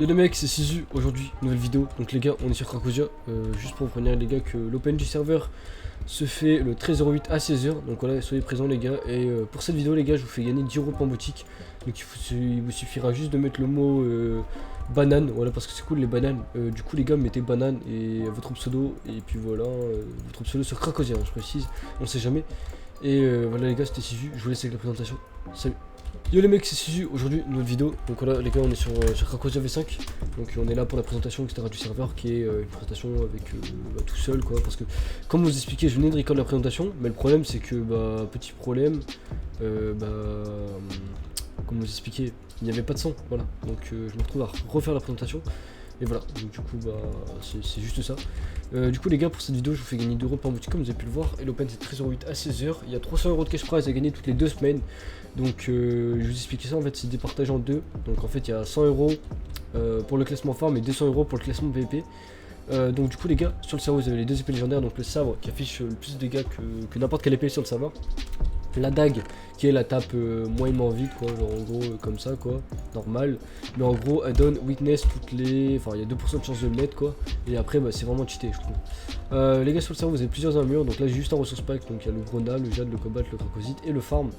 Yo les mecs, c'est Sisu, aujourd'hui, nouvelle vidéo. Donc les gars, on est sur Cracosia, juste pour vous prévenir les gars que l'open du serveur se fait le 13h08 à 16h. Donc voilà, soyez présents les gars. Et pour cette vidéo les gars, je vous fais gagner 10 euros en boutique. Donc il vous suffira juste de mettre le mot banane, voilà, parce que c'est cool les bananes. Du coup les gars, mettez banane et votre pseudo. Et puis voilà, votre pseudo sur Cracosia, hein, je précise, on sait jamais. Et voilà les gars, c'était Sisu, je vous laisse avec la présentation. Salut. Yo les mecs, c'est Sisu, aujourd'hui une nouvelle vidéo. Donc voilà les gars, on est sur Cracosia V5. Donc on est là pour la présentation etc du serveur, qui est une présentation avec tout seul quoi. Parce que comme vous expliquez, je venais de record la présentation, mais le problème c'est que petit problème, comme vous expliquez, il n'y avait pas de son, voilà. Donc je me retrouve à refaire la présentation. Et voilà, donc du coup c'est juste ça. Du coup les gars, pour cette vidéo je vous fais gagner 2 euros par boutique comme vous avez pu le voir. Et l'open c'est 13h08 à 16h. Il y a 300 euros de cash prize à gagner toutes les 2 semaines. Donc je vous explique ça, en fait c'est départagé en deux. Donc en fait il y a 100 euros pour le classement farm et 200 euros pour le classement PvP. Donc du coup les gars, sur le serveur vous avez les deux épées légendaires. Donc le sabre qui affiche le plus de dégâts que n'importe quelle épée sur le serveur. La dague qui est la tape moyennement vide quoi, genre en gros comme ça quoi, normal. Mais en gros elle donne weakness toutes les... Enfin il y a 2% de chance de le mettre quoi. Et après c'est vraiment cheaté je trouve. Les gars sur le serveur vous avez plusieurs armures. Donc là j'ai juste un ressource pack. Donc il y a le grenat, le jade, le cobalt, le cracosite et le farm.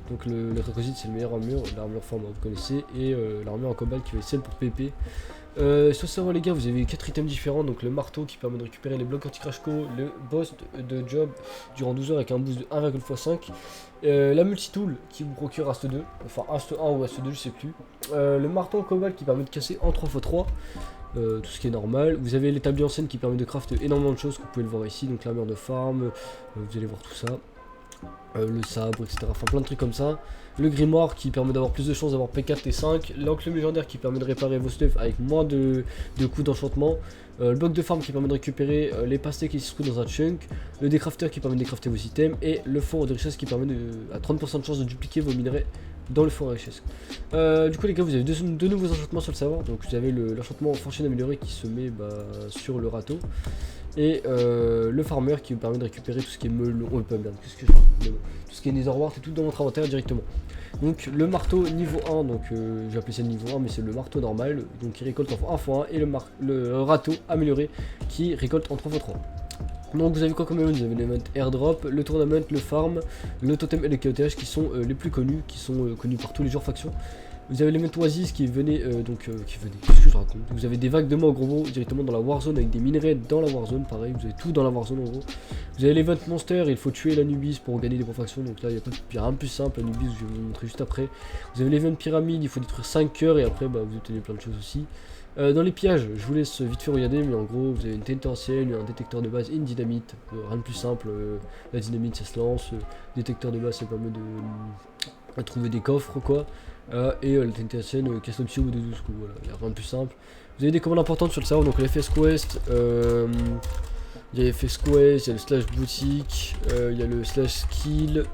Donc le cracosite c'est le meilleur armure. L'armure farm vous connaissez. Et l'armure en cobalt qui va être celle pour PP. Sur le serveur les gars vous avez 4 items différents. Donc le marteau qui permet de récupérer les blocs anti-crash-co, le boss de job durant 12 heures avec un boost de 1,5. La multitool qui vous procure Ast 2, enfin Ast 1 ou Ast 2 je sais plus. Le marteau en cobalt qui permet de casser en 3x3, tout ce qui est normal. Vous avez l'établi en scène qui permet de craft énormément de choses, que vous pouvez le voir ici. Donc l'armure de farm, vous allez voir tout ça. Le sabre, etc. Enfin plein de trucs comme ça. Le grimoire qui permet d'avoir plus de chances d'avoir P4 et 5. L'enclume légendaire qui permet de réparer vos stuff avec moins de coups d'enchantement. Le bloc de farm qui permet de récupérer les pastèques qui se trouvent dans un chunk. Le décrafter qui permet de décrafter vos items. Et le four de richesse qui permet à 30% de chance de dupliquer vos minerais dans le four à richesse. Du coup les gars, vous avez deux nouveaux enchantements sur le serveur. Donc vous avez l'enchantement fortune amélioré qui se met sur le râteau. Et le farmer qui vous permet de récupérer tout ce qui est melon, qu'est-ce que tout ce qui est netherwart et tout dans votre inventaire directement. Donc le marteau niveau 1, donc j'ai appelé ça le niveau 1 mais c'est le marteau normal, donc qui récolte en 1x1 et le râteau amélioré qui récolte en 3x3. Donc vous avez quoi comme event? Vous avez l'event airdrop, le tournament, le farm, le totem et le KOTH qui sont les plus connus, qui sont connus par tous les joueurs factions. Vous avez l'event oasis qui venait, qu'est-ce que je raconte? Vous avez des vagues de mort gros directement dans la warzone avec des minerais dans la warzone, pareil, vous avez tout dans la warzone en gros. Vous avez l'event monster, il faut tuer l'Anubis pour gagner des points factions, donc là il y a rien de plus simple, l'Anubis je vais vous montrer juste après. Vous avez l'event pyramide, il faut détruire 5 cœurs et après vous obtenez plein de choses aussi. Dans les pillages, je vous laisse vite fait regarder, mais en gros vous avez une TNT ancienne, un détecteur de base et une dynamite, rien de plus simple. La dynamite ça se lance, détecteur de base ça permet de trouver des coffres quoi. Et la TNT ancienne casse l'option de 12 coups, voilà, il n'y a rien de plus simple. Vous avez des commandes importantes sur le serveur, donc les FS Quest, il y a FS Quest, il y a le slash boutique, il y a le slash skill.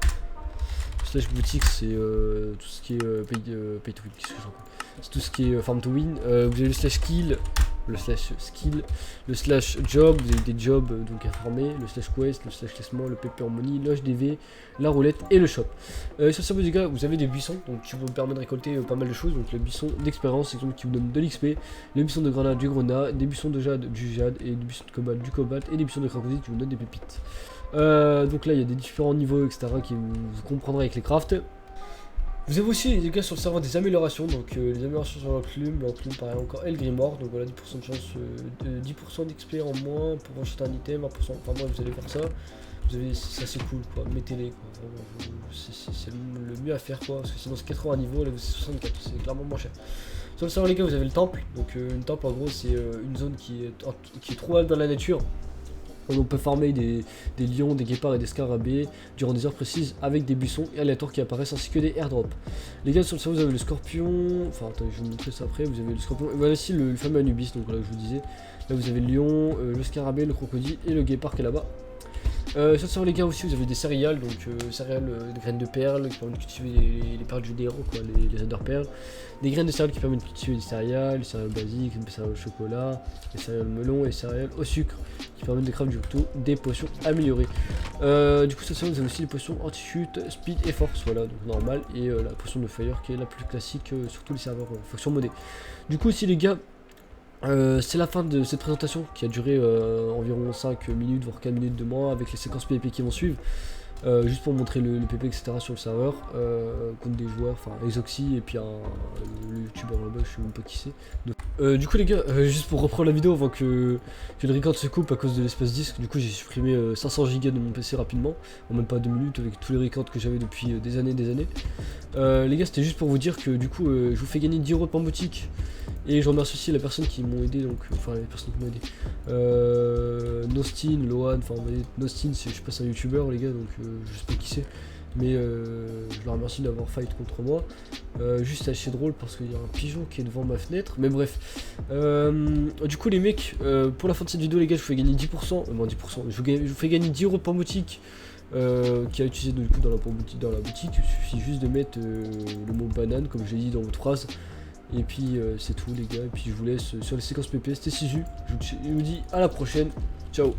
Slash boutique c'est tout ce qui est pay to win, qu'est-ce que je raconte? C'est tout ce qui est farm to win. Vous avez le slash skill, le slash job, vous avez des jobs donc à farmer, le slash quest, le slash classement, le paper money, l'HDV, la roulette et le shop. Sur le serveur les gars, vous avez des buissons donc qui vous permettent de récolter pas mal de choses. Donc le buisson d'expérience c'est qui vous donne de l'XP, le buisson de grenade du grenat, des buissons de jade du jade et des buissons de cobalt du cobalt et des buissons de cracosite qui vous donnent des pépites. Donc là il y a des différents niveaux etc qui vous comprendrez avec les crafts. Vous avez aussi les gars sur le serveur des améliorations, donc les améliorations sur l'enclume pareil encore et le grimoire, donc voilà 10% de chance, 10% d'XP en moins pour acheter un item, 1%, enfin moi vous allez faire ça, vous avez, ça c'est cool quoi, mettez-les quoi, c'est le mieux à faire quoi, parce que sinon c'est 80 niveaux, là c'est 64, c'est clairement moins cher. Sur le serveur les gars vous avez le temple, donc une temple en gros c'est une zone qui est trouvable dans la nature. On peut farmer des lions, des guépards et des scarabées durant des heures précises avec des buissons et aléatoires qui apparaissent ainsi que des airdrops. Les gars sur le serveur vous avez le scorpion, enfin attendez je vais vous montrer ça après, vous avez le scorpion, et voilà ici le fameux Anubis, donc voilà que je vous disais. Là vous avez le lion, le scarabée, le crocodile et le guépard qui est là-bas. Sur le serveur les gars aussi vous avez des céréales, donc céréales de graines de perles qui permettent de cultiver les perles du héros quoi, les ender perles. Des graines de céréales qui permettent de cultiver des céréales, les céréales basiques, les céréales au chocolat, les céréales melon et les céréales au sucre qui permettent de craft du coup des potions améliorées. Du coup sur le serveur vous avez aussi les potions anti-chute, speed et force, voilà donc normal, et la potion de fire qui est la plus classique sur tous les serveurs faction modée. Du coup aussi les gars, C'est la fin de cette présentation qui a duré environ 5 minutes, voire 4 minutes de moins, avec les séquences PvP qui vont suivre. Juste pour montrer le PvP etc sur le serveur, contre des joueurs, enfin Exoxy et puis le youtubeur là-bas, je sais même pas qui c'est. Du coup les gars, juste pour reprendre la vidéo avant que le record se coupe à cause de l'espace disque, du coup j'ai supprimé 500 Go de mon PC rapidement, en même pas 2 minutes avec tous les records que j'avais depuis des années. Les gars, c'était juste pour vous dire que du coup je vous fais gagner 10 € par boutique. Et je remercie aussi les personnes qui m'ont aidé, donc enfin les personnes qui m'ont aidé. Nostin, Lohan, enfin Nostin, je sais pas, c'est un youtubeur les gars, donc je sais pas qui c'est. Mais je leur remercie d'avoir fight contre moi. Juste assez drôle parce qu'il y a un pigeon qui est devant ma fenêtre. Mais bref. Du coup les mecs, pour la fin de cette vidéo les gars, je vous fais gagner 10%. Bon 10%, je vous fais gagner 10 € par boutique. Qui a utilisé du coup dans la boutique. Il suffit juste de mettre le mot banane comme j'ai dit dans votre phrase. Et puis c'est tout les gars, et puis je vous laisse sur les séquences PP, c'était Sisu, je vous dis à la prochaine, ciao.